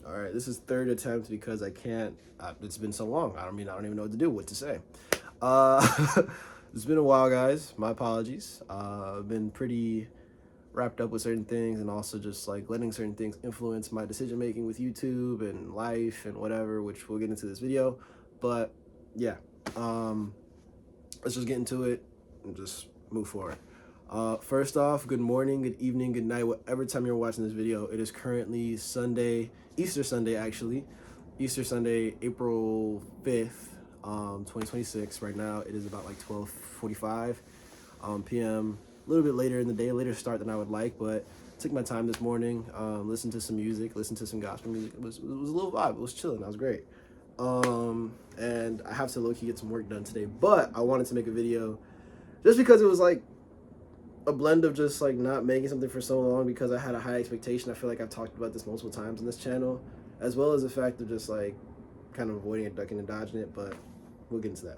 All right, this is third attempt because I can't. It's been so long. I don't even know what to say. Uh, it's been a while, guys. My apologies. I've been pretty wrapped up with certain things, and also just like letting certain things influence my decision making with YouTube and life and whatever, which we'll get into this video. But yeah, um, let's just get into it and just move forward. First off, good morning, good evening, good night, whatever time you're watching this video. It is currently Sunday, Easter Sunday actually, Easter Sunday, April 5th, 2026. Right now it is about like 12:45 p.m. A little bit later in the day, later start than I would like, but took my time this morning, listened to some music, listened to some gospel music. It was a little vibe. It was chilling. That was great. And I have to low key get some work done today, but I wanted to make a video just because it was like a blend of just like not making something for so long because I had a high expectation. I feel like I've talked about this multiple times on this channel, as well as the fact of just like kind of avoiding it, ducking and dodging it, but we'll get into that.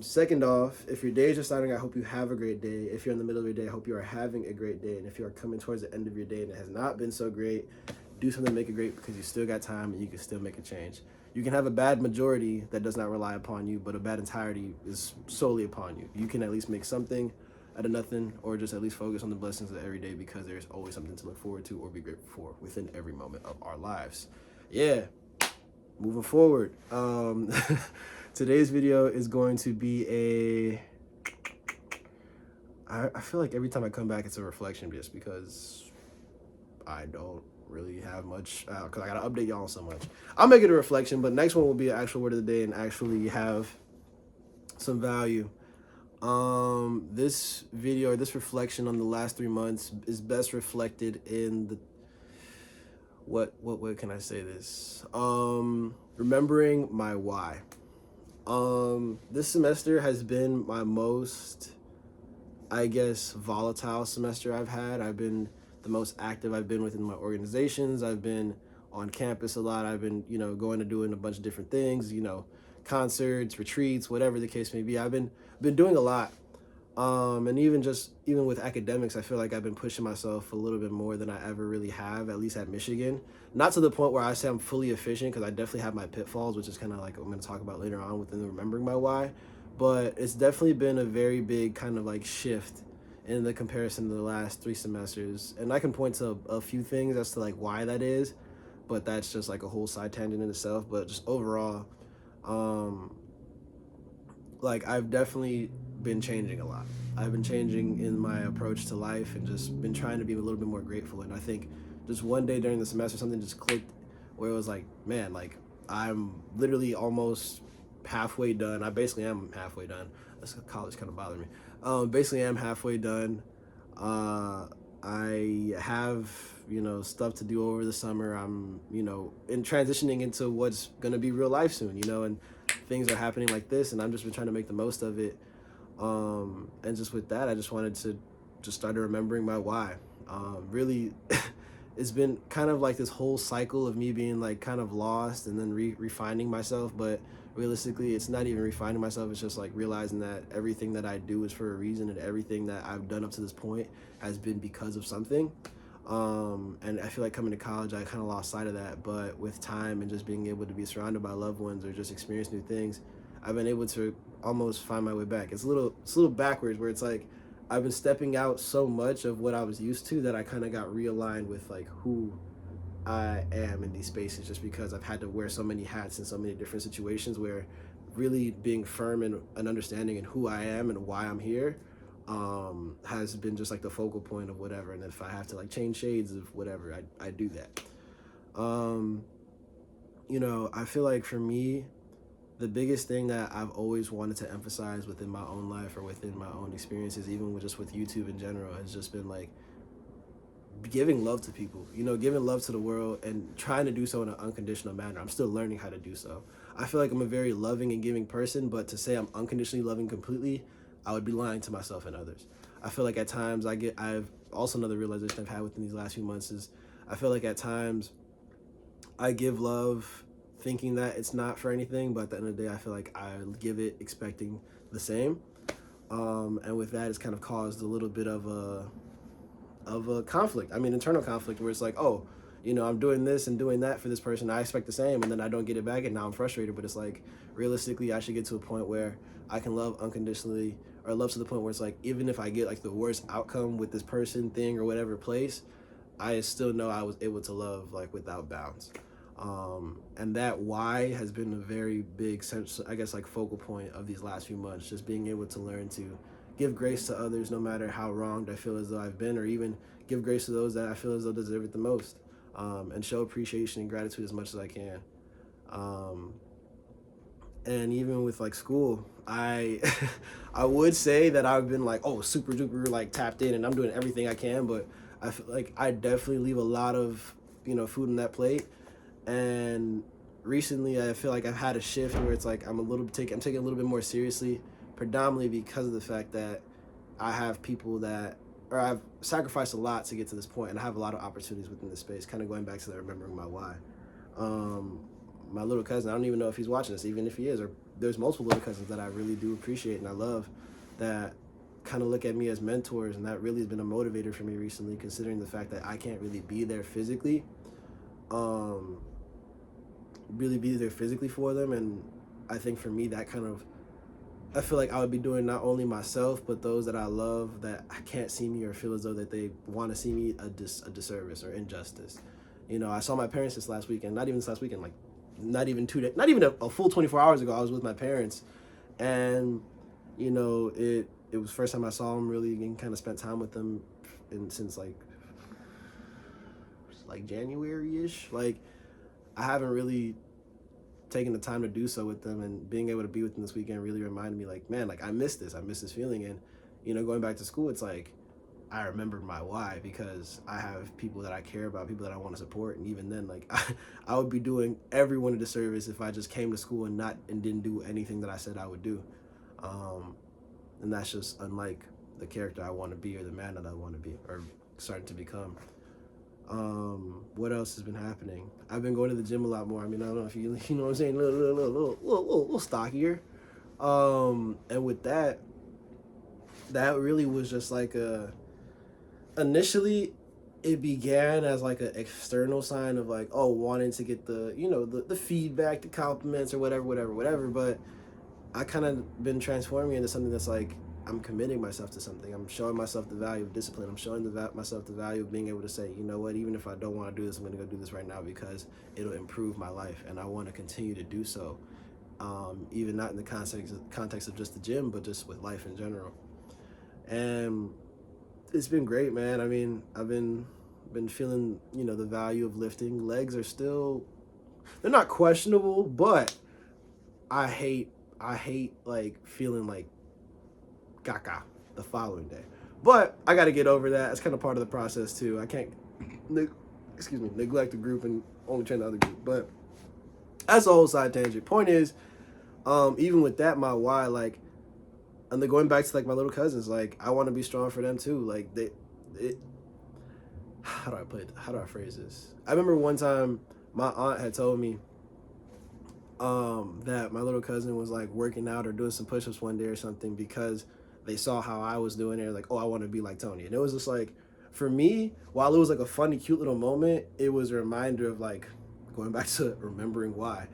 Second off, if your day is just starting, I hope you have a great day. If you're in the middle of your day, I hope you are having a great day. And if you are coming towards the end of your day and it has not been so great, do something to make it great because you still got time and you can still make a change. You can have a bad majority that does not rely upon you, but a bad entirety is solely upon you. You can at least make something out of nothing, or just at least focus on the blessings of every day because there's always something to look forward to or be grateful for within every moment of our lives. Yeah, moving forward. Today's video is going to be I feel like every time I come back, it's a reflection just because I don't really have much because I gotta update y'all so much. I'll make it a reflection, but next one will be an actual word of the day and actually have some value. This video or this reflection on the last 3 months is best reflected in the what way can I say this? Remembering my why. This semester has been my most, I guess, volatile semester I've had. I've been the most active I've been within my organizations. I've been on campus a lot. I've been, going to doing a bunch of different things, concerts, retreats, whatever the case may be. I've been doing a lot. And even with academics, I feel like I've been pushing myself a little bit more than I ever really have, at least at Michigan. Not to the point where I say I'm fully efficient, because I definitely have my pitfalls, which is kind of like what I'm going to talk about later on within the remembering my why. But it's definitely been a very big kind of like shift in the comparison to the last 3 semesters. And I can point to a few things as to like why that is, but that's just like a whole side tangent in itself. But just overall, um, like I've definitely been changing a lot. I've been changing in my approach to life and just been trying to be a little bit more grateful. And I think just one day during the semester, something just clicked where it was like, man, like I'm literally almost halfway done. I basically am halfway done. This college kind of bothered me. Basically, I'm halfway done. Uh, I have stuff to do over the summer. I'm in transitioning into what's gonna be real life soon. And things are happening like this, and I'm just been trying to make the most of it. And just with that, I just wanted to just start remembering my why. Really, it's been kind of like this whole cycle of me being like kind of lost and then refining myself. But realistically, it's not even refining myself. It's just like realizing that everything that I do is for a reason, and everything that I've done up to this point has been because of something. And I feel like coming to college, I kind of lost sight of that. But with time and just being able to be surrounded by loved ones or just experience new things, I've been able to almost find my way back. It's a little backwards where it's like I've been stepping out so much of what I was used to that I kind of got realigned with like who I am in these spaces, just because I've had to wear so many hats in so many different situations where really being firm and an understanding in who I am and why I'm here has been just like the focal point of whatever. And if I have to like change shades of whatever, I do that. Um, I feel like for me, the biggest thing that I've always wanted to emphasize within my own life or within my own experiences, even with YouTube in general, has just been like giving love to people, giving love to the world and trying to do so in an unconditional manner. I'm still learning how to do so. I feel like I'm a very loving and giving person, but to say I'm unconditionally loving completely, I would be lying to myself and others. I feel like at times I've also another realization I've had within these last few months is I feel like at times I give love thinking that it's not for anything, but at the end of the day, I feel like I give it expecting the same. And with that, it's kind of caused a little bit of a conflict. I mean, internal conflict where it's like, oh, You know, I'm doing this and doing that for this person. I expect the same, and then I don't get it back, and now I'm frustrated. But it's like, realistically, I should get to a point where I can love unconditionally, or love to the point where it's like, even if I get like the worst outcome with this person, thing, or whatever place, I still know I was able to love like without bounds. And that why has been a very big sense, I guess, like focal point of these last few months. Just being able to learn to give grace to others, no matter how wronged I feel as though I've been, or even give grace to those that I feel as though deserve it the most, and show appreciation and gratitude as much as I can. Um, and even with like school, I I would say that I've been like, oh, super duper like tapped in and I'm doing everything I can, but I feel like I definitely leave a lot of, food on that plate. And recently I feel like I've had a shift where it's like I'm taking a little bit more seriously, predominantly because of the fact that I have people that, or I've sacrificed a lot to get to this point, and I have a lot of opportunities within this space. Kind of going back to the remembering my why. Um, my little cousin, I don't even know if he's watching this, even if he is, or there's multiple little cousins that I really do appreciate and I love, that kind of look at me as mentors, and that really has been a motivator for me recently, considering the fact that I can't really be there physically. Um, really be there physically for them, and I think for me that kind of, I feel like I would be doing not only myself but those that I love that I can't see me or feel as though that they want to see me a disservice or injustice. I saw my parents this last weekend, not even this last weekend, like not even 2 days, not even a full 24 hours ago. I was with my parents, and it was the first time I saw them really and kind of spent time with them since like January-ish. Like, I haven't really taking the time to do so with them, and being able to be with them this weekend really reminded me, like, man, like I miss this feeling. And going back to school, it's like I remembered my why, because I have people that I care about, people that I want to support. And even then, like, I would be doing everyone a disservice if I just came to school and didn't do anything that I said I would do. um, and that's just unlike the character I want to be, or the man that I want to be, or starting to become. What else has been happening? I've been going to the gym a lot more. I mean, I don't know if you know what I'm saying, little stockier. And with that really was just like initially it began as like an external sign of like, oh, wanting to get the feedback, the compliments, or whatever. But I kind of been transforming into something that's like, I'm committing myself to something. I'm showing myself the value of discipline. I'm showing myself the value of being able to say, you know what, even if I don't want to do this, I'm going to go do this right now because it'll improve my life, and I want to continue to do so. Even not in the context of just the gym, but just with life in general. And it's been great, man. I mean, I've been feeling, the value of lifting. Legs are still, they're not questionable, but I hate like feeling like gaga the following day. But I got to get over that. It's kind of part of the process too. I can't, neglect the group and only train the other group. But that's a whole side tangent. Point is, even with that, my why, like, and then going back to like my little cousins, like I want to be strong for them too. Like how do I put it? How do I phrase this? I remember one time my aunt had told me that my little cousin was like working out or doing some push-ups one day or something, because they saw how I was doing it, like, oh, I want to be like Tony. And it was just like, for me, while it was like a funny, cute little moment, it was a reminder of like, going back to remembering why.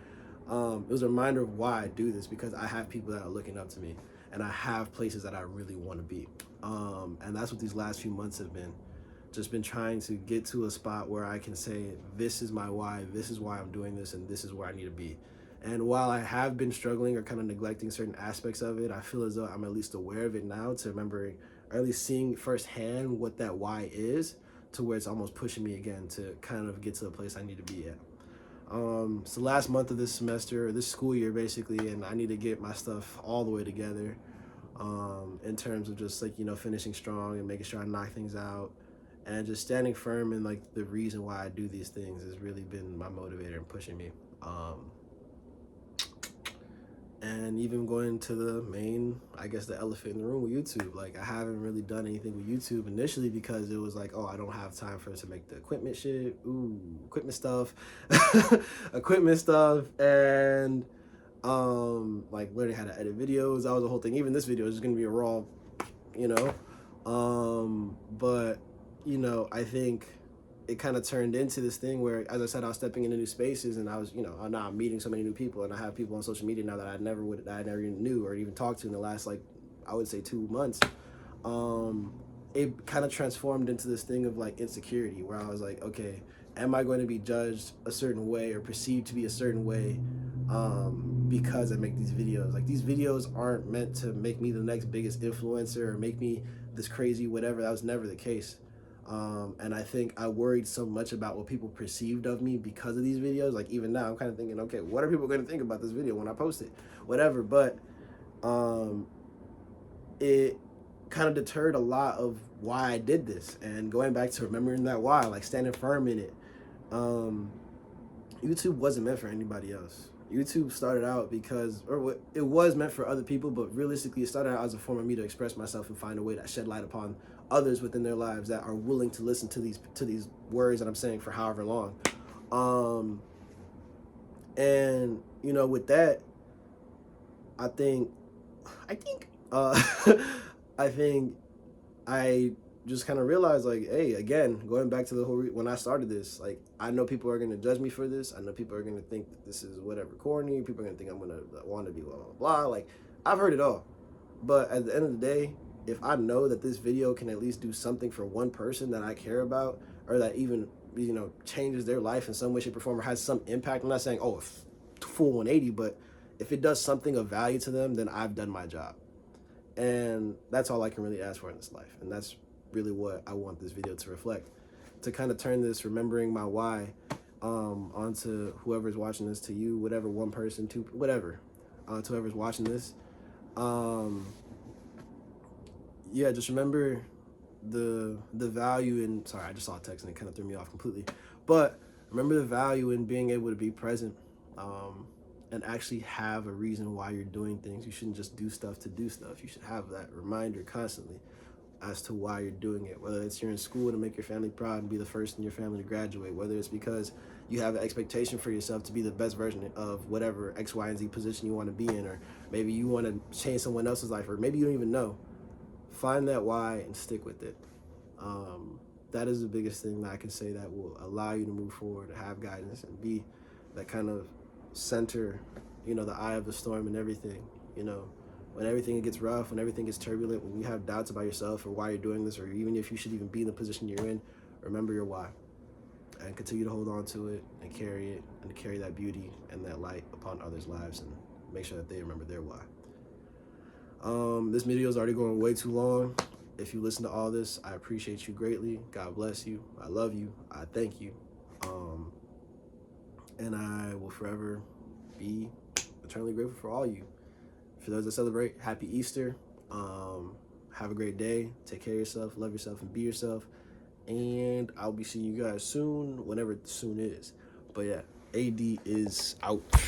It was a reminder of why I do this, because I have people that are looking up to me, and I have places that I really want to be. And that's what these last few months have been. Just been trying to get to a spot where I can say, this is my why, this is why I'm doing this, and this is where I need to be. And while I have been struggling or kind of neglecting certain aspects of it, I feel as though I'm at least aware of it now, to remembering, or at least seeing firsthand what that why is, to where it's almost pushing me again to kind of get to the place I need to be at. It's the last month of this semester, or this school year basically, and I need to get my stuff all the way together, in terms of just like, finishing strong and making sure I knock things out, and just standing firm in like the reason why I do these things has really been my motivator and pushing me. And even going to the main, I guess, the elephant in the room with YouTube. Like, I haven't really done anything with YouTube initially, because it was like, oh, I don't have time for it to make the equipment shit. Ooh, equipment stuff. Equipment stuff. And like learning how to edit videos. That was the whole thing. Even this video is just gonna be a raw, you know. But I think it kind of turned into this thing where, as I said, I was stepping into new spaces, and I was, now I'm meeting so many new people, and I have people on social media now that I never even knew or even talked to in the last, like, I would say 2 months. It kind of transformed into this thing of like insecurity, where I was like, okay, am I going to be judged a certain way or perceived to be a certain way because I make these videos? Like, these videos aren't meant to make me the next biggest influencer or make me this crazy whatever. That was never the case. And I think I worried so much about what people perceived of me because of these videos. Like, even now I'm kind of thinking, okay, what are people going to think about this video when I post it, whatever. But it kind of deterred a lot of why I did this. And going back to remembering that why, like standing firm in it, YouTube wasn't meant for anybody else. YouTube started out because, or it was meant for other people, but realistically it started out as a form of me to express myself and find a way to shed light upon others within their lives that are willing to listen to these words that I'm saying for however long. And with that, I think I think I just kind of realized, like, hey, again, going back to the whole when I started this, like, I know people are going to judge me for this. I know people are going to think that this is whatever corny. People are going to think I'm going to want to be blah, blah, blah. Like, I've heard it all. But at the end of the day, if I know that this video can at least do something for one person that I care about, or that even, changes their life in some way, shape, or form, or has some impact, I'm not saying, oh, full 180, but if it does something of value to them, then I've done my job. And that's all I can really ask for in this life. And that's really what I want this video to reflect, to kind of turn this remembering my why onto whoever's watching this, to you, whatever, one person, two, whatever, to whoever's watching this. Yeah, just remember the value in, sorry, I just saw a text and it kind of threw me off completely, but remember the value in being able to be present and actually have a reason why you're doing things. You shouldn't just do stuff to do stuff. You should have that reminder constantly as to why you're doing it, whether it's you're in school to make your family proud and be the first in your family to graduate, whether it's because you have an expectation for yourself to be the best version of whatever X, Y, and Z position you want to be in, or maybe you want to change someone else's life, or maybe you don't even know. Find that why and stick with it. That is the biggest thing that I can say that will allow you to move forward, to have guidance, and be that kind of center, the eye of the storm and everything. When everything gets rough, when everything gets turbulent, when you have doubts about yourself or why you're doing this, or even if you should even be in the position you're in, remember your why and continue to hold on to it and carry it, and to carry that beauty and that light upon others' lives, and make sure that they remember their why. This video is already going way too long. If you listen to all this, I appreciate you greatly. God bless you. I love you. I thank you. And I will forever be eternally grateful for all you. For those that celebrate, happy Easter. Have a great day. Take care of yourself, love yourself, and be yourself. And I'll be seeing you guys soon, whenever soon is. But yeah, AD is out.